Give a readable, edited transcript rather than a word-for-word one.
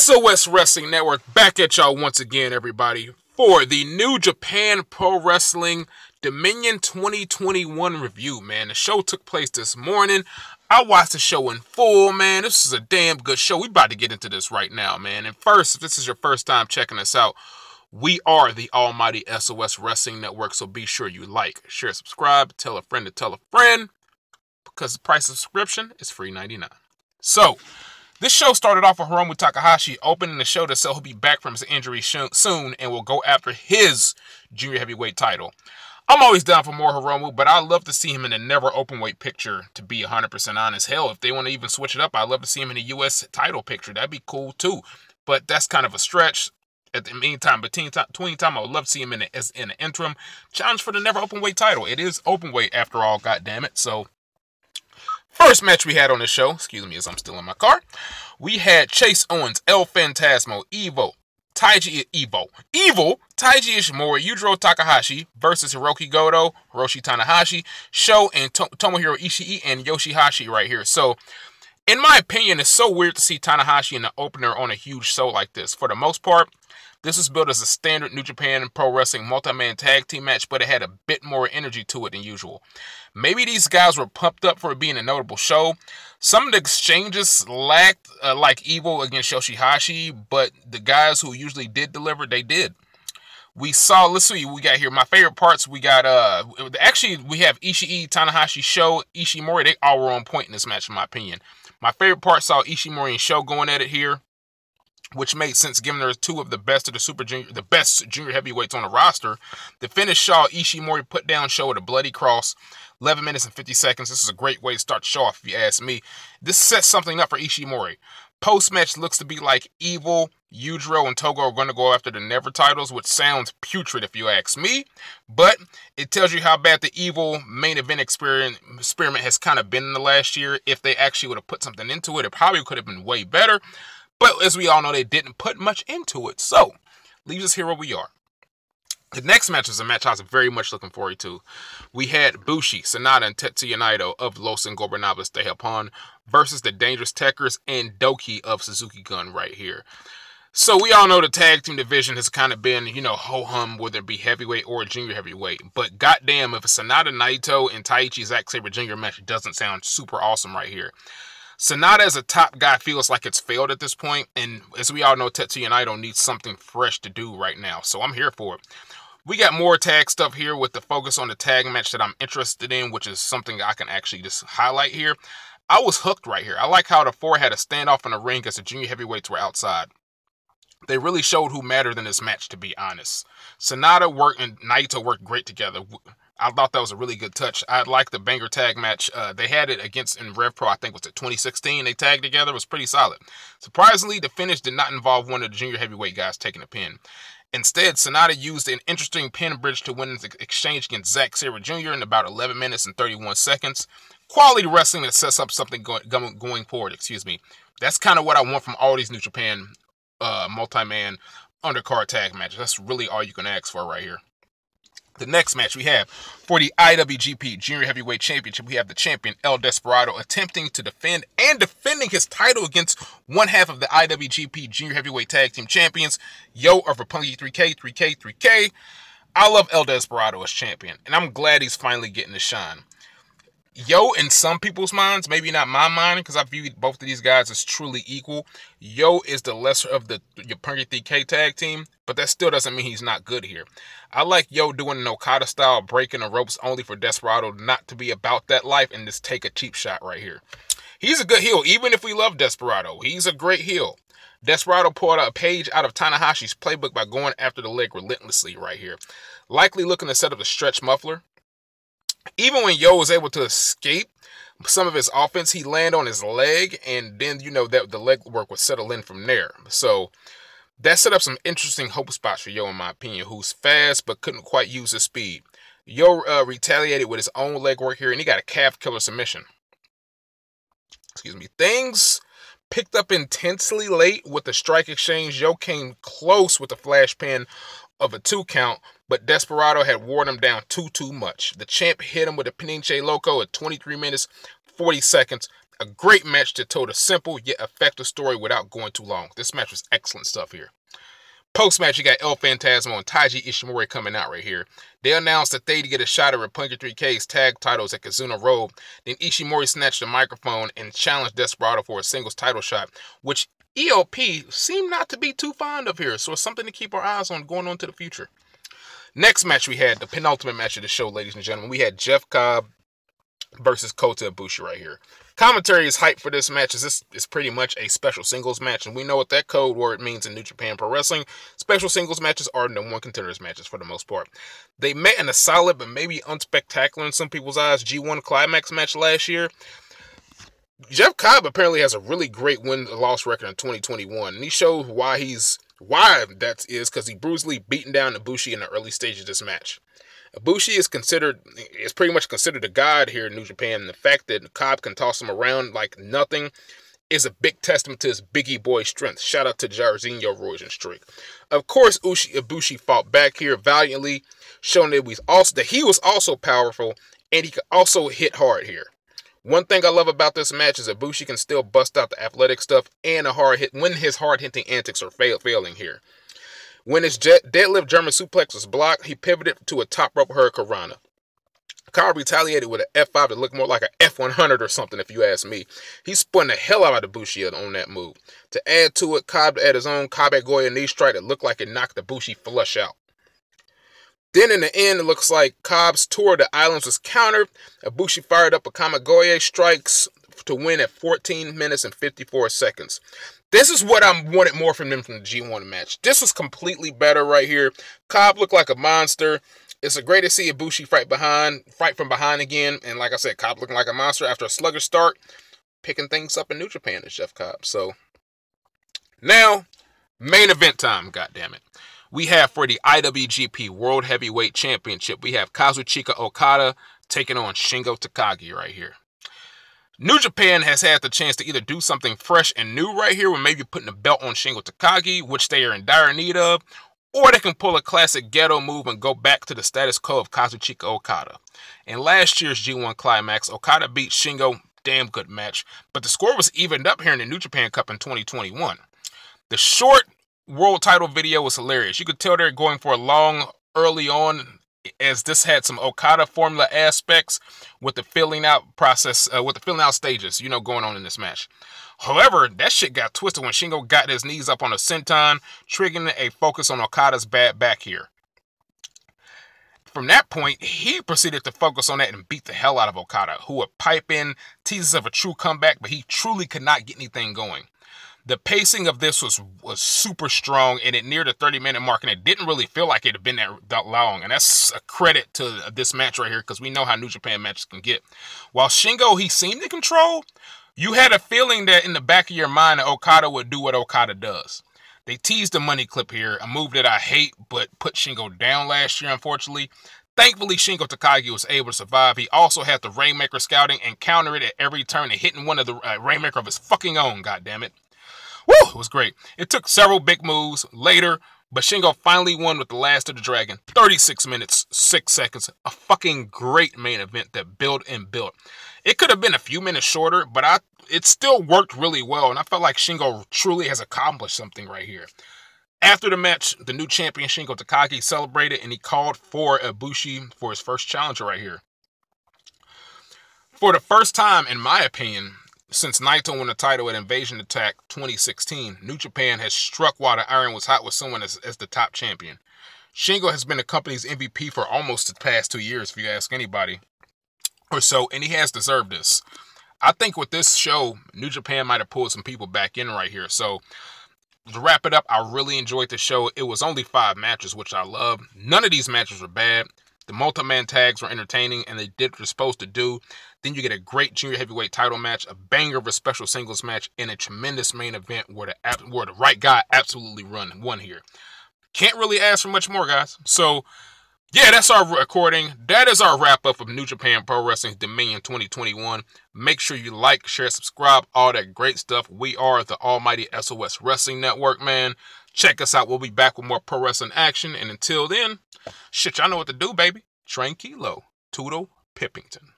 SOS Wrestling Network back at y'all once again, everybody, for the New Japan Pro Wrestling Dominion 2021 review, man. The show took place this morning. I watched the show in full, man. This is a damn good show. We about to get into this right now, man. And first, if this is your first time checking us out, we are the almighty SOS Wrestling Network, so be sure you like, share, subscribe, tell a friend to tell a friend, because the price of subscription is free $99. So, this show started off with Hiromu Takahashi opening the show to say he'll be back from his injury soon and will go after his junior heavyweight title. I'm always down for more Hiromu, but I'd love to see him in a never open weight picture, to be 100% honest. Hell, if they want to even switch it up, I'd love to see him in a U.S. title picture. That'd be cool too. But that's kind of a stretch. At the meantime, between time, I would love to see him in an interim challenge for the never open weight title. It is open weight after all, goddammit. So, first match we had on the show, excuse me as I'm still in my car, we had Chase Owens, El Phantasmo, Taiji Ishimori, Yujiro Takahashi versus Hiroki Goto, Hiroshi Tanahashi, Sho, and Tomohiro Ishii and Yoshihashi right here. So, in my opinion, it's so weird to see Tanahashi in the opener on a huge show like this. For the most part, this was built as a standard New Japan Pro Wrestling multi-man tag team match, but it had a bit more energy to it than usual. Maybe these guys were pumped up for it being a notable show. Some of the exchanges lacked, like Evil against Yoshihashi, but the guys who usually did deliver, they did. We saw, let's see what we got here. My favorite parts, we got, actually, we have Ishii, Tanahashi, Sho, Ishimori. They all were on point in this match, in my opinion. My favorite part saw Ishimori and Sho going at it here, which made sense given there are two of the best of the best junior heavyweights on the roster. The finish saw Ishimori put down Sho with a bloody cross. 11 minutes and 50 seconds. This is a great way to start the show off, if you ask me. This sets something up for Ishimori. Post-match looks to be like Evil, Yujiro, and Togo are going to go after the Never titles, which sounds putrid if you ask me. But it tells you how bad the Evil main event experiment has kind of been in the last year. If they actually would have put something into it, it probably could have been way better. But as we all know, they didn't put much into it. So, leaves us here where we are. The next match is a match I was very much looking forward to. We had Bushi, Sonata, and Tetsuya Naito of Los Ingobernables de Japón versus the Dangerous Tekkers and Doki of Suzuki Gun right here. So we all know the tag team division has kind of been, ho-hum, whether it be heavyweight or junior heavyweight. But goddamn, if a Sonata, Naito, and Taiji, Zack, Sabre Jr. match doesn't sound super awesome right here. Sonata as a top guy feels like it's failed at this point, and as we all know, Tetsuya Naito needs something fresh to do right now, so I'm here for it. We got more tag stuff here with the focus on the tag match that I'm interested in, which is something I can actually just highlight here. I was hooked right here. I like how the four had a standoff in the ring as the junior heavyweights were outside. They really showed who mattered in this match, to be honest. Sonata and Naito worked great together. I thought that was a really good touch. I like the banger tag match. They had it in Rev Pro, I think was it 2016. They tagged together. It was pretty solid. Surprisingly, the finish did not involve one of the junior heavyweight guys taking a pin. Instead, Sonata used an interesting pin bridge to win the exchange against Zack Sabre Jr. in about 11 minutes and 31 seconds. Quality wrestling that sets up something going forward, That's kind of what I want from all these New Japan multi-man undercard tag matches. That's really all you can ask for right here. The next match we have for the IWGP Junior Heavyweight Championship, we have the champion El Desperado attempting to defending his title against one half of the IWGP Junior Heavyweight Tag Team Champions, Yo of Roppongi 3K. I love El Desperado as champion, and I'm glad he's finally getting the shine. Yo, in some people's minds, maybe not my mind, because I view both of these guys as truly equal. Yo is the lesser of the Roppongi 3K tag team, but that still doesn't mean he's not good here. I like Yo doing an Okada style, breaking the ropes only for Desperado not to be about that life and just take a cheap shot right here. He's a good heel, even if we love Desperado. He's a great heel. Desperado pulled a page out of Tanahashi's playbook by going after the leg relentlessly right here. Likely looking to set up a stretch muffler. Even when Yo was able to escape some of his offense, he landed on his leg, and then, that the leg work would settle in from there. So, that set up some interesting hope spots for Yo, in my opinion, who's fast but couldn't quite use his speed. Yo retaliated with his own leg work here, and he got a calf killer submission. Things picked up intensely late with the strike exchange. Yo came close with the flash pin of a 2 count, but Desperado had worn him down too much. The champ hit him with a Peninche Loco at 23 minutes, 40 seconds. A great match that told a simple yet effective story without going too long. This match was excellent stuff here. Post-match, you got El Phantasmo and Taiji Ishimori coming out right here. They announced that they'd get a shot at Roppongi 3K's tag titles at Kazuna Road. Then Ishimori snatched the microphone and challenged Desperado for a singles title shot, which ELP seemed not to be too fond of here, so it's something to keep our eyes on going on to the future. Next match we had, the penultimate match of the show, ladies and gentlemen. We had Jeff Cobb versus Kota Ibushi right here. Commentary is hyped for this match as this is pretty much a special singles match, and we know what that code word means in New Japan Pro Wrestling. Special singles matches are number one contenders matches for the most part. They met in a solid but maybe unspectacular in some people's eyes G1 Climax match last year. Jeff Cobb apparently has a really great win-loss record in 2021, and he showed why that is because he brutally beaten down Ibushi in the early stages of this match. Ibushi is pretty much considered a god here in New Japan, and the fact that Cobb can toss him around like nothing is a big testament to his Biggie Boy strength. Shout out to Jairzinho Roisin streak. Of course, Ibushi fought back here valiantly, showing that he was also powerful and he could also hit hard here. One thing I love about this match is Ibushi can still bust out the athletic stuff and a hard hit when his hard-hitting antics are failing here. When his deadlift German suplex was blocked, he pivoted to a top rope hurricanrana. Cobb retaliated with an F5 that looked more like an F100 or something, if you ask me. He spun the hell out of Ibushi on that move. To add to it, Cobb had his own Kabe-Goya knee strike that looked like it knocked Ibushi flush out. Then in the end, it looks like Cobb's tour of the islands was countered. Ibushi fired up a Kamigoye strikes to win at 14 minutes and 54 seconds. This is what I wanted more from them from the G1 match. This was completely better right here. Cobb looked like a monster. It's great to see Ibushi fight from behind again. And like I said, Cobb looking like a monster after a sluggish start, picking things up in New Japan is Jeff Cobb. So now, main event time, goddammit. We have for the IWGP World Heavyweight Championship, we have Kazuchika Okada taking on Shingo Takagi right here. New Japan has had the chance to either do something fresh and new right here with maybe putting a belt on Shingo Takagi, which they are in dire need of, or they can pull a classic ghetto move and go back to the status quo of Kazuchika Okada. In last year's G1 Climax, Okada beat Shingo, damn good match, but the score was evened up here in the New Japan Cup in 2021. The short world title video was hilarious. You could tell they're going for a long early on, as this had some Okada formula aspects with the filling out process, with the filling out stages, going on in this match. However, that shit got twisted when Shingo got his knees up on a senton, triggering a focus on Okada's bad back here. From that point, he proceeded to focus on that and beat the hell out of Okada, who would pipe in teases of a true comeback, but he truly could not get anything going. The pacing of this was super strong, and it neared the 30-minute mark, and it didn't really feel like it had been that long. And that's a credit to this match right here, because we know how New Japan matches can get. While Shingo, he seemed to control, you had a feeling that in the back of your mind that Okada would do what Okada does. They teased the money clip here, a move that I hate, but put Shingo down last year, unfortunately. Thankfully, Shingo Takagi was able to survive. He also had the Rainmaker scouting and counter it at every turn and hitting one of the Rainmaker of his fucking own, goddammit. Woo! It was great. It took several big moves later, but Shingo finally won with the Last of the Dragon. 36 minutes, 6 seconds. A fucking great main event that built and built. It could have been a few minutes shorter, but it still worked really well, and I felt like Shingo truly has accomplished something right here. After the match, the new champion Shingo Takagi celebrated, and he called for Ibushi for his first challenger right here. For the first time, in my opinion, since Naito won the title at Invasion Attack 2016, New Japan has struck while the iron was hot with someone as the top champion. Shingo has been the company's MVP for almost the past 2 years, if you ask anybody or so, and he has deserved this. I think with this show, New Japan might have pulled some people back in right here. So, to wrap it up, I really enjoyed the show. It was only 5 matches, which I love. None of these matches were bad. The multi-man tags were entertaining, and they did what they're supposed to do. Then you get a great junior heavyweight title match, a banger of a special singles match, and a tremendous main event where the right guy absolutely won here. Can't really ask for much more, guys. So, yeah, that's our recording. That is our wrap-up of New Japan Pro Wrestling's Dominion 2021. Make sure you like, share, subscribe, all that great stuff. We are the almighty SOS Wrestling Network, man. Check us out. We'll be back with more pro wrestling action. And until then, shit, y'all know what to do, baby. Tranquilo. Tudo Pippington.